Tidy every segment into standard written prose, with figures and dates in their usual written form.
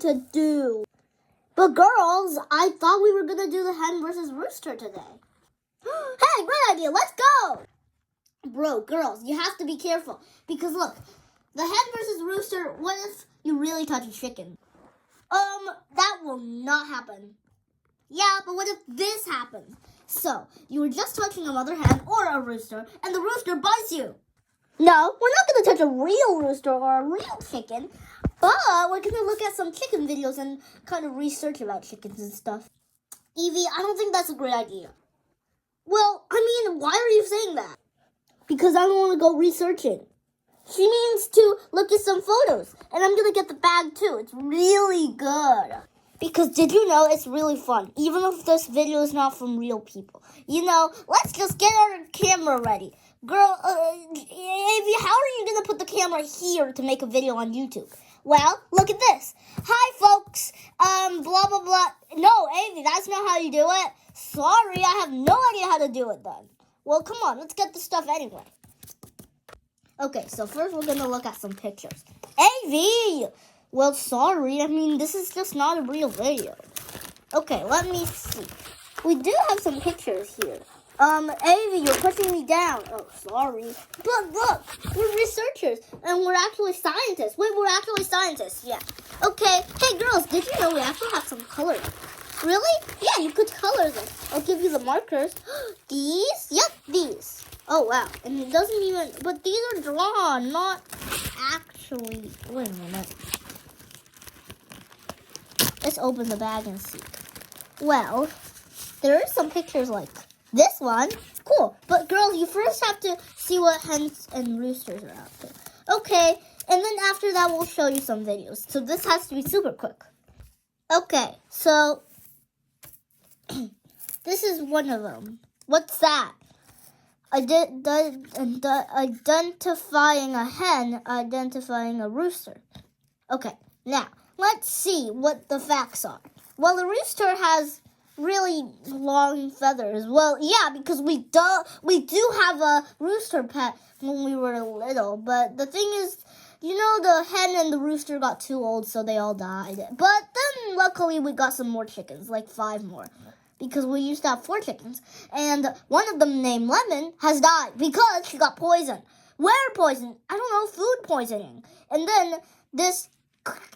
to do. But girls, I thought we were going to do the hen versus rooster today. Hey, great idea. Let's go. Bro, girls, you have to be careful. Because look, the hen versus rooster, what if you really touch a chicken? That will not happen. Yeah, but what if this happens? So, you were just touching a mother hen or a rooster, and the rooster bites you. No, we're not going to touch a real rooster or a real chicken, but we're going to look at some chicken videos and kind of research about chickens and stuff. Evie, I don't think that's a great idea. Well, I mean, why are you saying that? Because I don't want to go researching. She means to look at some photos, and I'm going to get the bag too. It's really good. Because did you know it's really fun, even if this video is not from real people. You know, let's just get our camera ready. Girl, Avie, how are you going to put the camera here to make a video on YouTube? Well, look at this. Hi, folks. Blah, blah, blah. No, Avie, that's not how you do it. Sorry, I have no idea how to do it then. Well, come on, let's get the stuff anyway. Okay, so first we're going to look at some pictures. Avie! Well, sorry. I mean, this is just not a real video. Okay, let me see. We do have some pictures here. Avie, you're pushing me down. Oh, sorry. But look, we're researchers, and we're actually scientists. Wait, we're actually scientists, yeah. Okay, hey, girls, did you know we actually have some colors? Really? Yeah, you could color them. I'll give you the markers. These? Yep, these. Oh, wow. And it doesn't even, but these are drawn, not actually. Wait a minute. Let's open the bag and see. Well, there are some pictures like this one. Cool. But girls, you first have to see what hens and roosters are up to. Okay. And then after that, we'll show you some videos. So this has to be super quick. Okay. So this is one of them. What's that? Identifying a hen, identifying a rooster. Okay. Now, let's see what the facts are. Well, the rooster has really long feathers. Well, yeah, because we do have a rooster pet when we were little. But the thing is, you know, the hen and the rooster got too old, so they all died. But then, luckily, we got some more chickens, like 5 more. Because we used to have 4 chickens. And one of them, named Lemon, has died because she got poisoned. Where poison? I don't know, food poisoning. And then this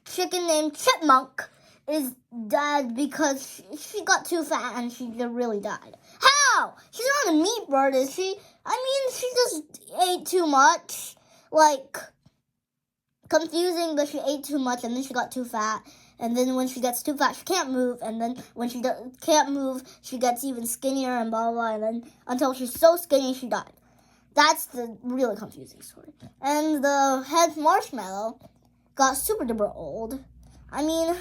chicken named Chipmunk is dead because she got too fat and she really died. How? She's not a meat bird, is she? I mean, she just ate too much. Like, confusing, but she ate too much and then she got too fat. And then when she gets too fat, she can't move. And then when she can't move, she gets even skinnier and blah, blah, blah. And then until she's so skinny, she died. That's the really confusing story. And the head marshmallow got super duper old. I mean,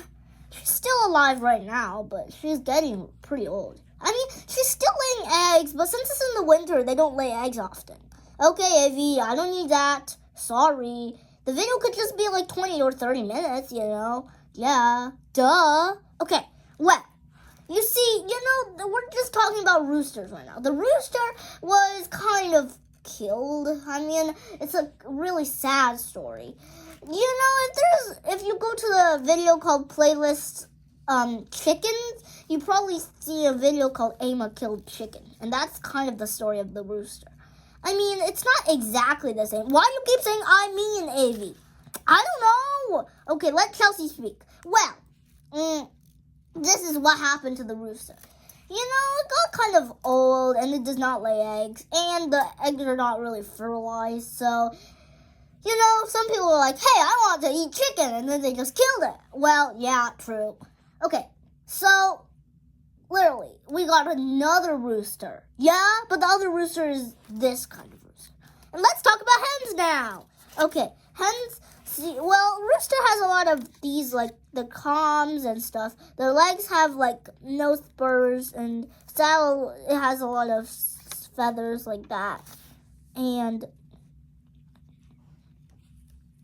she's still alive right now, but she's getting pretty old. I mean, she's still laying eggs, but since it's in the winter, they don't lay eggs often. Okay, Avie, I don't need that. Sorry. The video could just be like 20 or 30 minutes, you know. Yeah, duh. Okay, well, you see, you know, we're just talking about roosters right now. The rooster was kind of killed. I mean, it's a really sad story. You know, if you go to the video called Playlist Chickens, you probably see a video called Ama Killed Chicken. And that's kind of the story of the rooster. I mean, it's not exactly the same. Why do you keep saying I mean, Avie? I don't know. Okay, let Chelsea speak. Well, this is what happened to the rooster. You know, it got kind of old and it does not lay eggs. And the eggs are not really fertilized. So, you know, some people are like, hey, I want to eat chicken. And then they just killed it. Well, yeah, true. Okay, so literally, we got another rooster. Yeah, but the other rooster is this kind of rooster. And let's talk about hens now. Okay, hens. See, well, rooster has a lot of these, like, the coms and stuff. Their legs have, like, no spurs, and saddle, it has a lot of feathers like that. And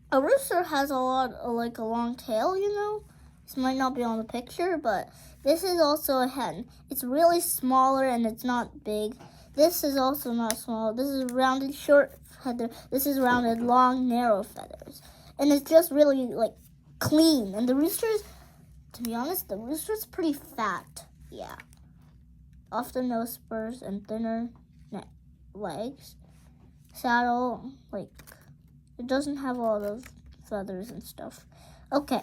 a rooster has a lot, like, a long tail, you know? This might not be on the picture, but this is also a hen. It's really smaller, and it's not big. This is also not small. This is rounded, short feather. This is rounded, long, narrow feathers. And it's just really, like, clean. And the roosters, to be honest, the rooster's pretty fat. Yeah. Often no spurs and thinner legs. Saddle, like, it doesn't have all the feathers and stuff. Okay.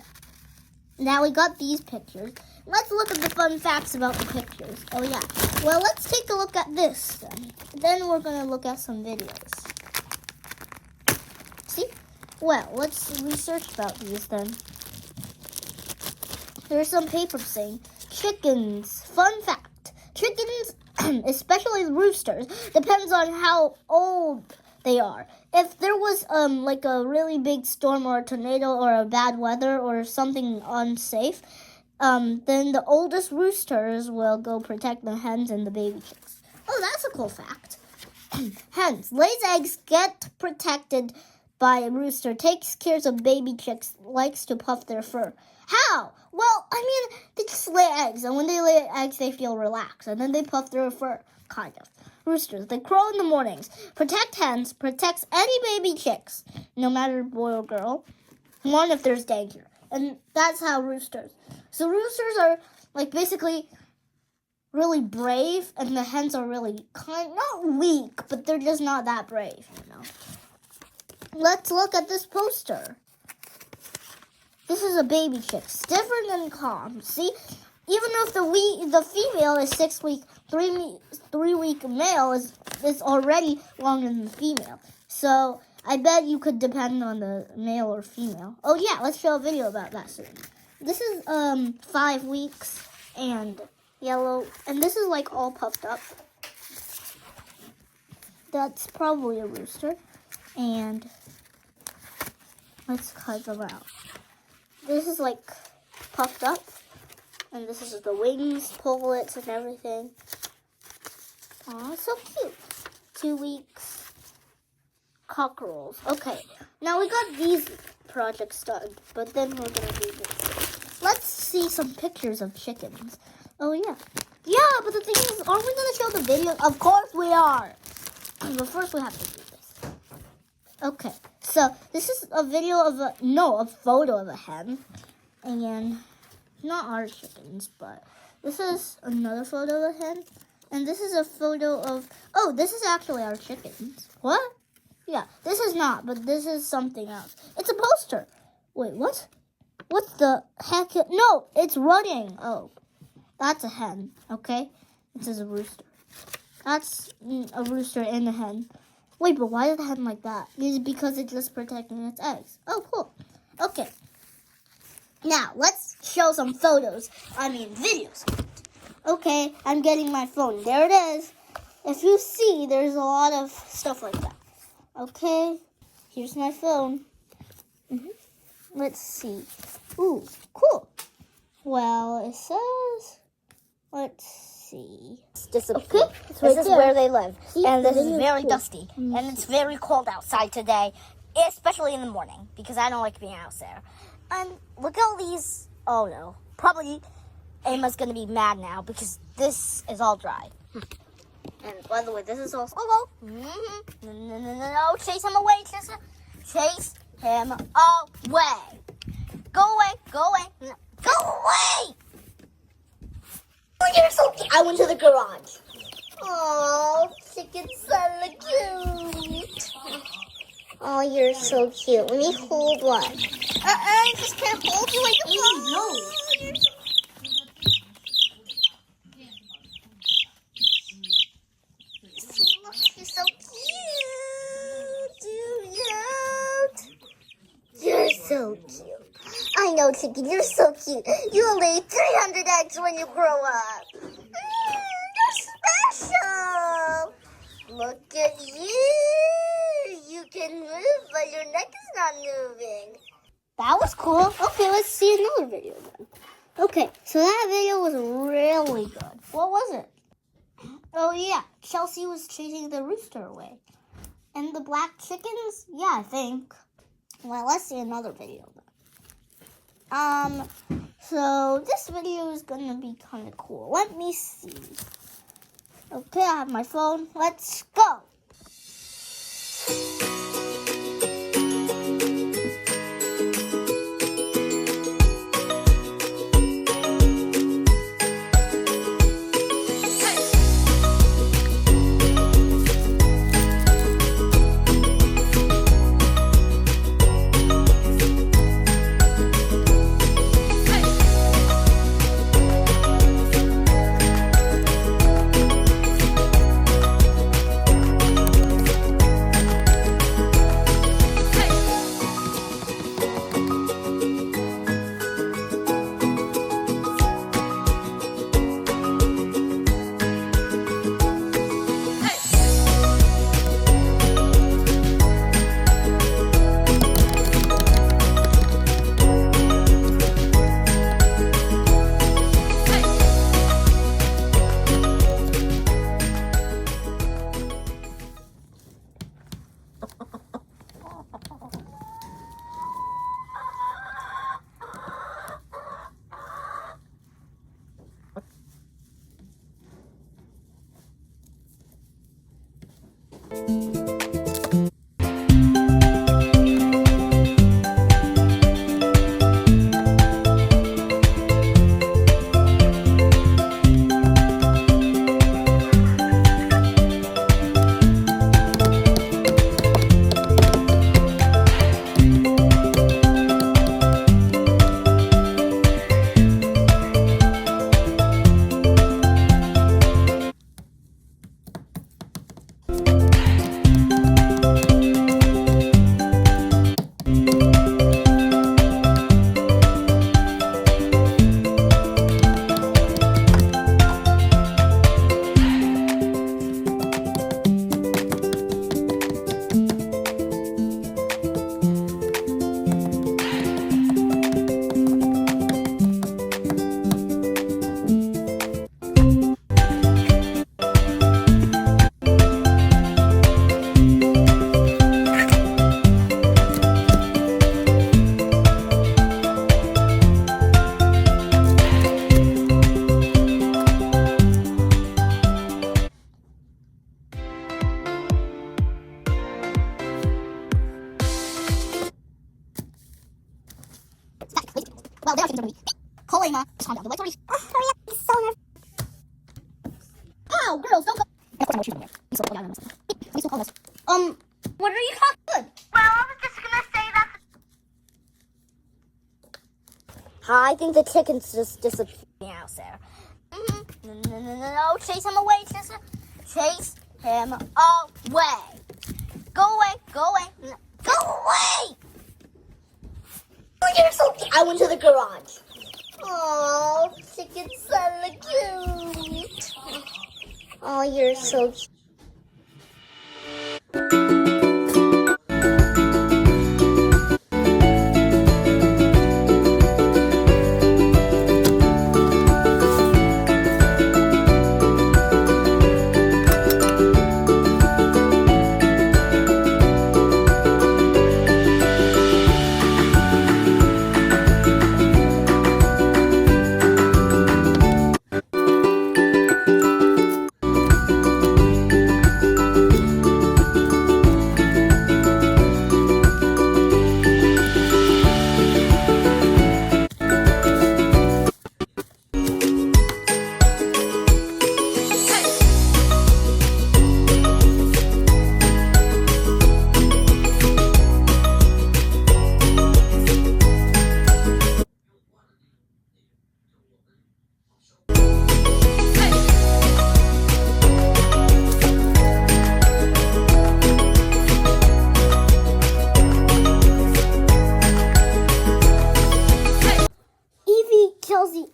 Now we got these pictures. Let's look at the fun facts about the pictures. Oh, yeah. Well, let's take a look at this then. Then we're going to look at some videos. See? Well, let's research about these then. There's some papers saying, chickens. Fun fact. Chickens, especially roosters, depends on how old they are. If there was like a really big storm or a tornado or a bad weather or something unsafe, then the oldest roosters will go protect the hens and the baby chicks. Oh, that's a cool fact. Hens lays eggs, get protected by a rooster, takes care of baby chicks, likes to puff their fur. How? Well, I mean, they just lay eggs, and when they lay eggs, they feel relaxed, and then they puff their fur, kind of. Roosters, they crow in the mornings. Protect hens, protects any baby chicks, no matter boy or girl. One if there's danger. And that's how roosters. So roosters are, like, basically really brave, and the hens are really not weak, but they're just not that brave, you know. Let's look at this poster. This is a baby chick, stiffer than calm. See, even if the female is 6 week, 3-week male is already longer than the female. So I bet you could depend on the male or female. Oh yeah, let's show a video about that soon. This is 5 weeks and yellow, and this is like all puffed up. That's probably a rooster, and let's cut them out. This is like puffed up, and this is the wings, pullets, and everything. Aw, so cute. 2 weeks. Cockerels. Okay, now we got these projects done, but then we're going to do this. Let's see some pictures of chickens. Oh, yeah. Yeah, but the thing is, aren't we going to show the video? Of course we are. But first we have to do this. Okay, so this is a video of a photo of a hen. And not our chickens, but this is another photo of a hen. And this is a photo of, oh, this is actually our chickens. What? Yeah, this is not, but this is something else. It's a poster. Wait, what? What the heck? No, it's running. Oh, that's a hen, okay? This is a rooster. That's a rooster and a hen. Wait, but why is the hen like that? It's because it's just protecting its eggs. Oh, cool. Okay. Now, let's show some videos. Okay, I'm getting my phone. There it is. If you see, there's a lot of stuff like that. Okay, here's my phone. Let's see. Ooh, cool. Well, it says, let's see. Okay, this is where they live. And this is very dusty. And it's very cold outside today, especially in the morning, because I don't like being out there. And look at all these. Oh, no. Probably Emma's going to be mad now because this is all dry. And by the way, this is all... Oh, no. Chase him away. Chase him away. Go away. No. Go away. Oh, you're so cute. I went to the garage. Oh, chicken's so cute. Oh, you're so cute. Let me hold one. I just can't hold you like a phone. No. Look, she's so cute. You're so cute. I know, chicken. You're so cute. You'll lay 300 eggs when you grow up. You're special. Look at you. You can move, but your neck is not moving. That was cool. Okay, let's see another video then. Okay, so that video was really good. What was it? Oh, yeah. Chelsea was chasing the rooster away. And the black chickens? Yeah, I think. Well, let's see another video then. So this video is going to be kind of cool. Let me see. Okay, I have my phone. Let's go. Well, they're going to be calling calm down. The lights already. Hurry up! He's so nervous. Ow, girls, don't go. And of course, I know what she's doing. He's so calling us. He's so calling us. What are you talking about? Well, I was just gonna say that. I think the chickens just disappeared out there. No, chase him away, chase him away. Go away, go away, go away! Oh, you're so cute. I went to the garage. Oh, chicken's so cute. Oh, you're so cute.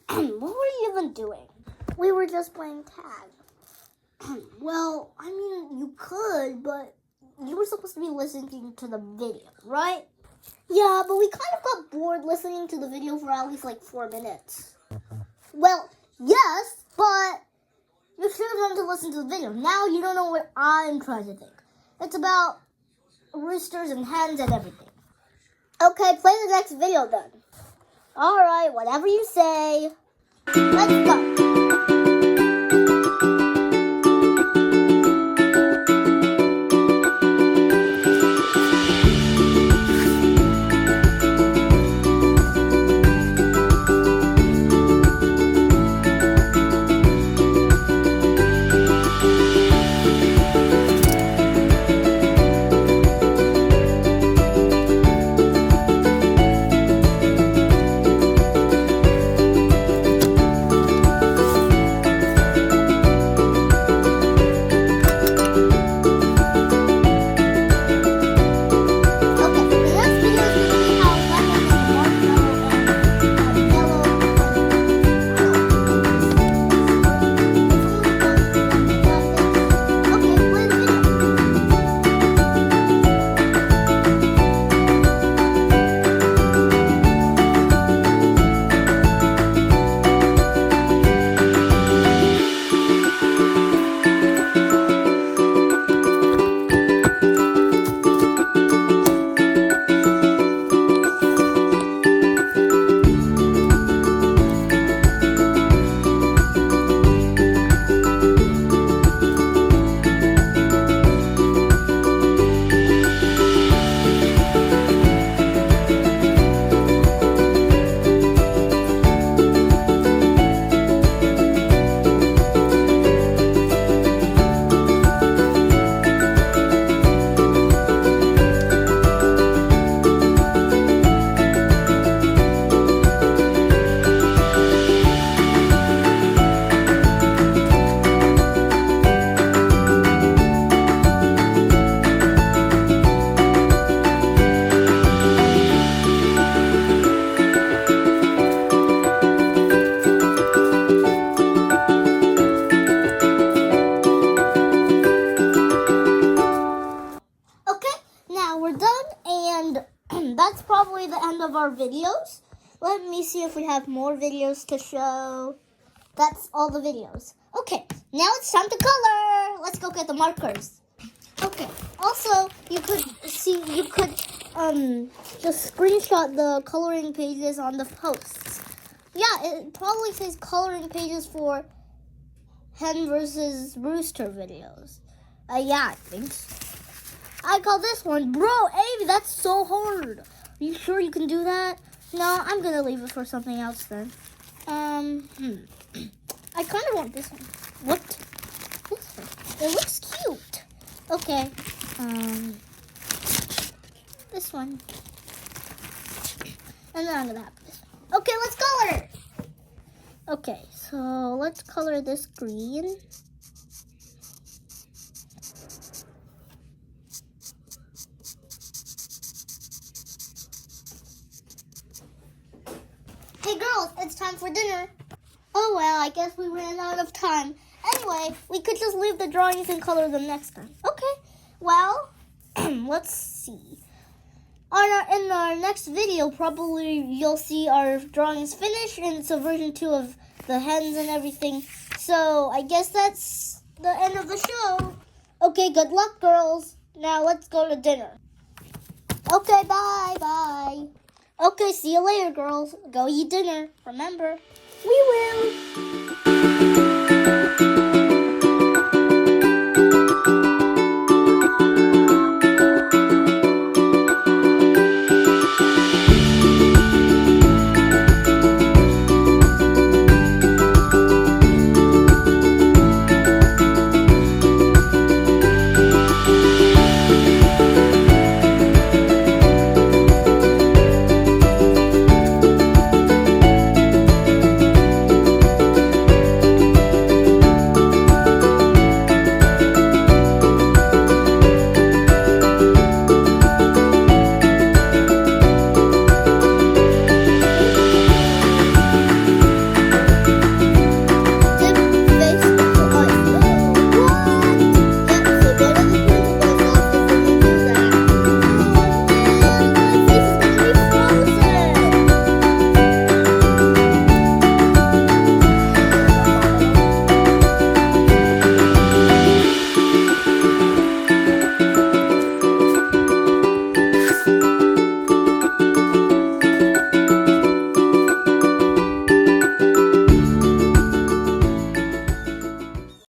What were you even doing? We were just playing tag. Well, I mean, you could, but you were supposed to be listening to the video, right? Yeah, but we kind of got bored listening to the video for at least like 4 minutes. Well, yes, but you should have learned to listen to the video. Now you don't know what I'm trying to think. It's about roosters and hens and everything. Okay, play the next video then. Alright, whatever you say. Let's go. of our videos. Let me see if we have more videos to show. That's all the videos. Okay, now it's time to color. Let's go get the markers. Okay. Also, you could just screenshot the coloring pages on the posts. Yeah, it probably says coloring pages for hen versus rooster videos. Yeah, I think so. I call this one, bro, Avi, that's so hard. Are you sure you can do that? No, I'm gonna leave it for something else then. I kind of want this one. What? This one. It looks cute. Okay. This one. And then I'm gonna have this one. Okay, let's color. Okay, so let's color this green. Hey girls, it's time for dinner. Oh well, I guess we ran out of time. Anyway, we could just leave the drawings and color them next time. Okay, well, let's see. In our next video, probably you'll see our drawings finished, and it's a version 2 of the hens and everything. So I guess that's the end of the show. Okay, good luck, girls. Now let's go to dinner. Okay, bye. Okay, see you later, girls. Go eat dinner. Remember, we will.